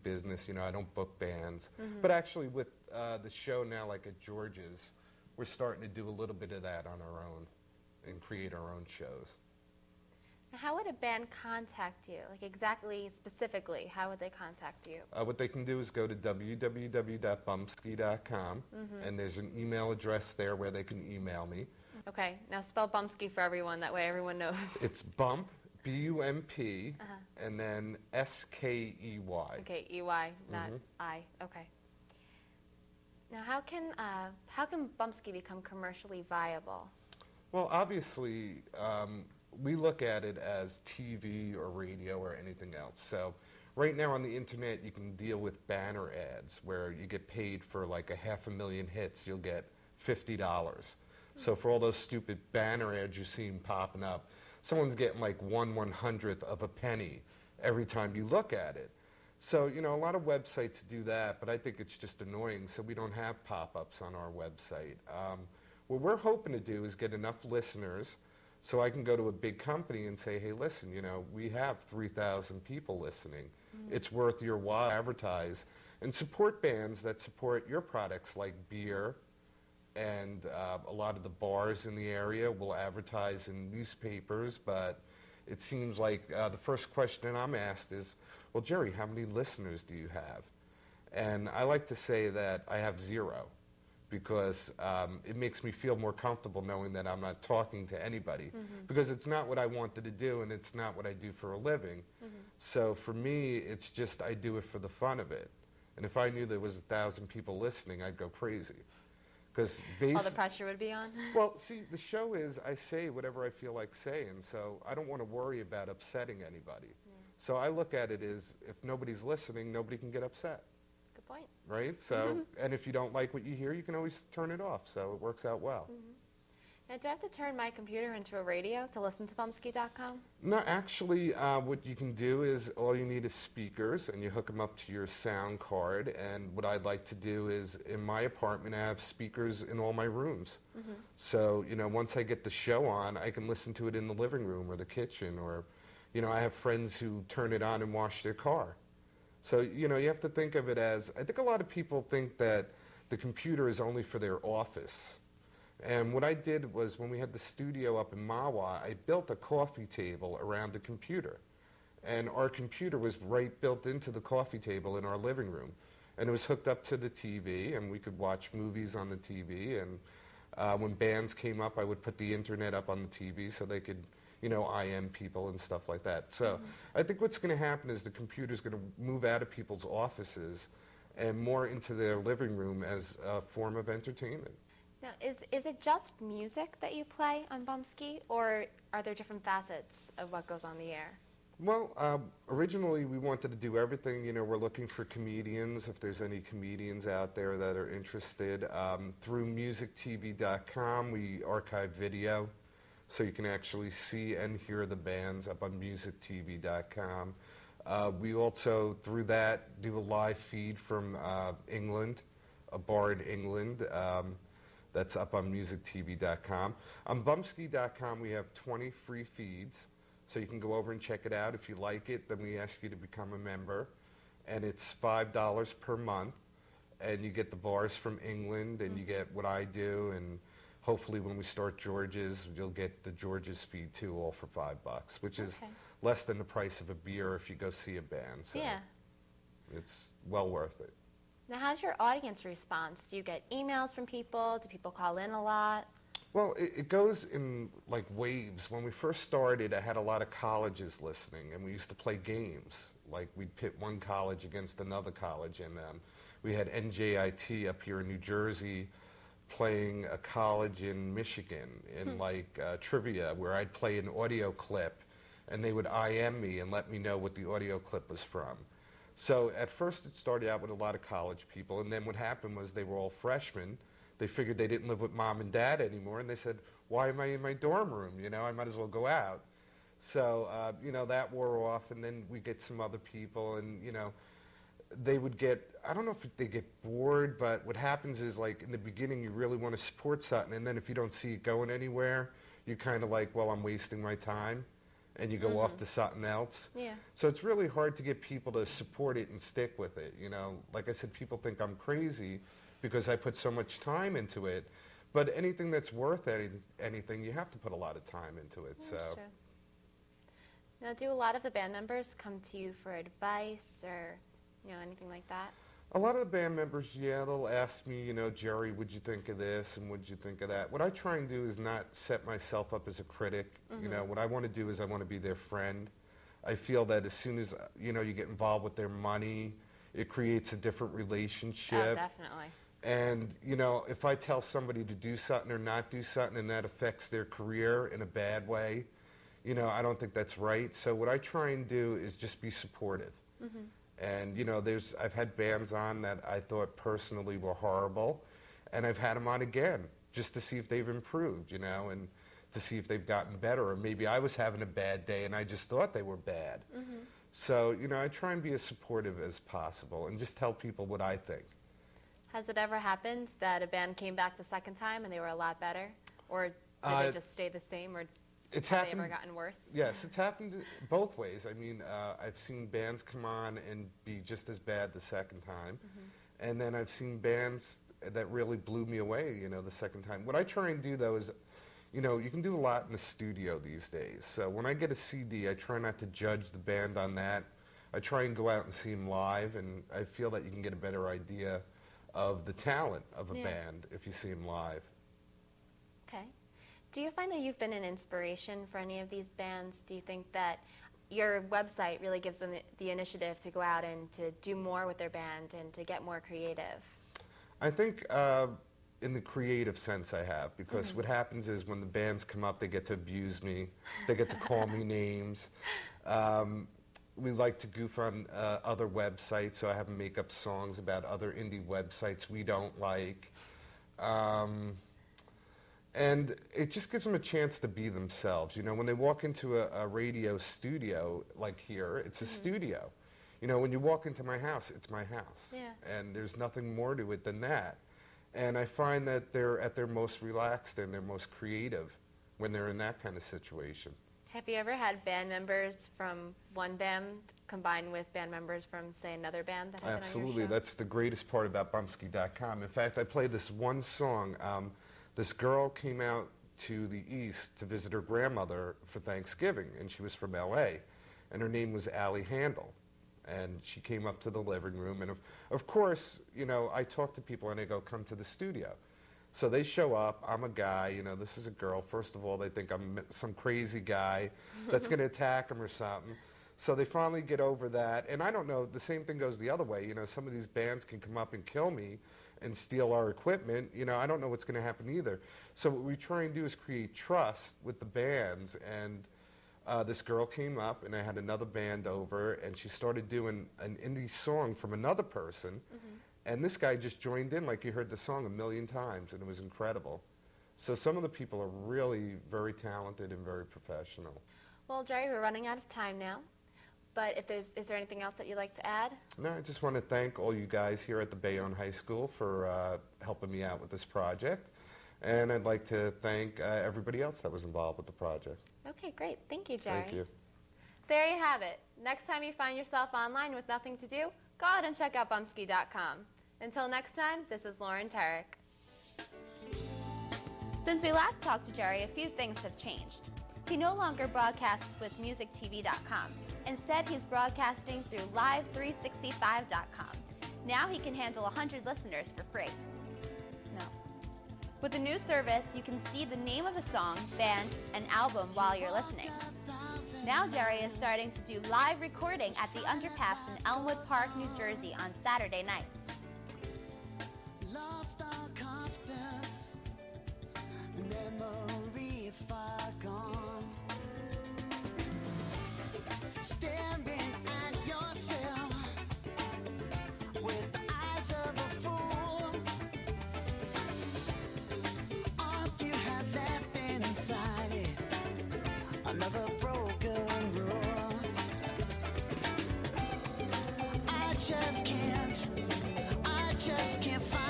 business. You know, I don't book bands. But actually with the show now, like at George's, we're starting to do a little bit of that on our own and create our own shows. How would a band contact you? Like exactly, specifically, how would they contact you? What they can do is go to www.bumpskey.com, and there's an email address there where they can email me. Okay, now spell Bumpskey for everyone, that way everyone knows. It's Bump, B-U-M-P, and then S-K-E-Y. Okay, E-Y, not I. Okay. Now, how can Bumpskey become commercially viable? Well, obviously, we look at it as TV or radio or anything else. So right now on the internet, you can deal with banner ads where you get paid for like 500,000 hits, you'll get $50. So for all those stupid banner ads you're seeing popping up, someone's getting like 1/100th of a penny every time you look at it. So, you know, a lot of websites do that, but I think it's just annoying, so we don't have pop-ups on our website. What we're hoping to do is get enough listeners so I can go to a big company and say, hey, listen, you know, we have 3,000 people listening. It's worth your while to advertise and support bands that support your products like beer, and a lot of the bars in the area will advertise in newspapers, but it seems like the first question I'm asked is, well, Jerry, how many listeners do you have? And I like to say that I have 0. Because it makes me feel more comfortable knowing that I'm not talking to anybody. Because it's not what I wanted to do, and it's not what I do for a living. So for me, it's just I do it for the fun of it. And if I knew there was 1,000 people listening, I'd go crazy. Because all the pressure would be on? Well, see, the show is I say whatever I feel like saying, so I don't want to worry about upsetting anybody. So I look at it as if nobody's listening, nobody can get upset. Good point. Right? So, and if you don't like what you hear, you can always turn it off. So it works out well. Now, do I have to turn my computer into a radio to listen to Bumpskey.com? No, actually, what you can do is all you need is speakers, and you hook them up to your sound card. And what I'd like to do is, in my apartment, I have speakers in all my rooms. So, you know, once I get the show on, I can listen to it in the living room or the kitchen, or, you know, I have friends who turn it on and wash their car. So, you know, you have to think of it as, I think a lot of people think that the computer is only for their office. And what I did was, when we had the studio up in Mahwah, I built a coffee table around the computer. And our computer was right built into the coffee table in our living room. And it was hooked up to the TV, and we could watch movies on the TV. And when bands came up, I would put the internet up on the TV so they could, you know, IM people and stuff like that. So I think what's going to happen is the computer's going to move out of people's offices and more into their living room as a form of entertainment. Now, is it just music that you play on Bumpskey, or are there different facets of what goes on the air? Well, originally we wanted to do everything. You know, we're looking for comedians, if there's any comedians out there that are interested. Through musictv.com, we archive video, so you can actually see and hear the bands up on musictv.com. We also, through that, do a live feed from England, a bar in England. That's up on musictv.com. On bumpskey.com, we have 20 free feeds, so you can go over and check it out. If you like it, then we ask you to become a member, and it's $5 per month, and you get the bars from England, and you get what I do, and hopefully when we start George's, you'll get the George's feed too, all for $5, which is less than the price of a beer if you go see a band. So it's well worth it. Now, how's your audience response? Do you get emails from people? Do people call in a lot? Well, it goes in like waves. When we first started, I had a lot of colleges listening, and we used to play games. Like, we'd pit one college against another college, and we had NJIT up here in New Jersey playing a college in Michigan in like trivia, where I'd play an audio clip, and they would IM me and let me know what the audio clip was from. So at first it started out with a lot of college people, and then what happened was they were all freshmen. They figured they didn't live with mom and dad anymore, and they said, why am I in my dorm room? You know, I might as well go out. So, you know, that wore off, and then we get some other people, and, you know, they would get, I don't know if they get bored, but what happens is, like, in the beginning you really want to support something, and then if you don't see it going anywhere, you're kind of like, well, I'm wasting my time. and you go off to something else. Yeah. So it's really hard to get people to support it and stick with it. You know, like I said, people think I'm crazy because I put so much time into it. But anything that's worth anything, you have to put a lot of time into it. That's So. true. Now, do a lot of the band members come to you for advice or, anything like that? A lot of the band members, yeah, they'll ask me, Jerry, what'd you think of this and what'd you think of that? What I try and do is not set myself up as a critic. What I want to do is I want to be their friend. I feel that as soon as, you get involved with their money, it creates a different relationship. Oh, definitely. And, if I tell somebody to do something or not do something and that affects their career in a bad way, I don't think that's right. So what I try and do is just be supportive. And, I've had bands on that I thought personally were horrible, and I've had them on again just to see if they've improved, and to see if they've gotten better. Or maybe I was having a bad day and I just thought they were bad. So, I try and be as supportive as possible and just tell people what I think. Has it ever happened that a band came back the second time and they were a lot better? Or did they just stay the same? Or It's have happened. they ever gotten worse? Yes, it's happened both ways. I mean, I've seen bands come on and be just as bad the second time. And then I've seen bands that really blew me away, the second time. What I try and do, though, is, you can do a lot in the studio these days. So when I get a CD, I try not to judge the band on that. I try and go out and see them live, and I feel that you can get a better idea of the talent of a band if you see them live. Okay. Do you find that you've been an inspiration for any of these bands? Do you think that your website really gives them the initiative to go out and to do more with their band and to get more creative? I think in the creative sense I have, because what happens is when the bands come up, they get to abuse me. They get to call me names. We like to goof on other websites, so I have them make up songs about other indie websites we don't like. And it just gives them a chance to be themselves. When they walk into a radio studio, like here, it's a studio. When you walk into my house, it's my house. Yeah. And there's nothing more to it than that. And I find that they're at their most relaxed and their most creative when they're in that kind of situation. Have you ever had band members from one band combined with band members from, say, another band that have been on your Absolutely. show? That's the greatest part about Bumpskey.com. In fact, I played this one song. This girl came out to the East to visit her grandmother for Thanksgiving, and she was from L.A., and her name was Allie Handel. And she came up to the living room, and of course, I talk to people and I go, come to the studio. So they show up, I'm a guy, this is a girl. First of all, they think I'm some crazy guy that's going to attack them or something. So they finally get over that. And I don't know, the same thing goes the other way. Some of these bands can come up and kill me and steal our equipment. I don't know what's going to happen either. So what we try and do is create trust with the bands. And this girl came up, and I had another band over, and she started doing an indie song from another person. And this guy just joined in like he heard the song a million times, and it was incredible. So some of the people are really very talented and very professional. Well, Jerry, we're running out of time now. But is there anything else that you'd like to add? No, I just want to thank all you guys here at the Bayonne High School for helping me out with this project. And I'd like to thank everybody else that was involved with the project. Okay, great. Thank you, Jerry. Thank you. There you have it. Next time you find yourself online with nothing to do, go out and check out Bumpskey.com. Until next time, this is Lauren Tarek. Since we last talked to Jerry, a few things have changed. He no longer broadcasts with MusicTV.com. Instead, he's broadcasting through Live365.com. Now he can handle 100 listeners for free. No. With the new service, you can see the name of the song, band, and album while you're listening. Now Jerry is starting to do live recording at the Underpass in Elmwood Park, New Jersey on Saturday nights. Lost our confidence, memories far gone. Staring at yourself with the eyes of a fool. All you have left inside it, another broken rule. I just can't find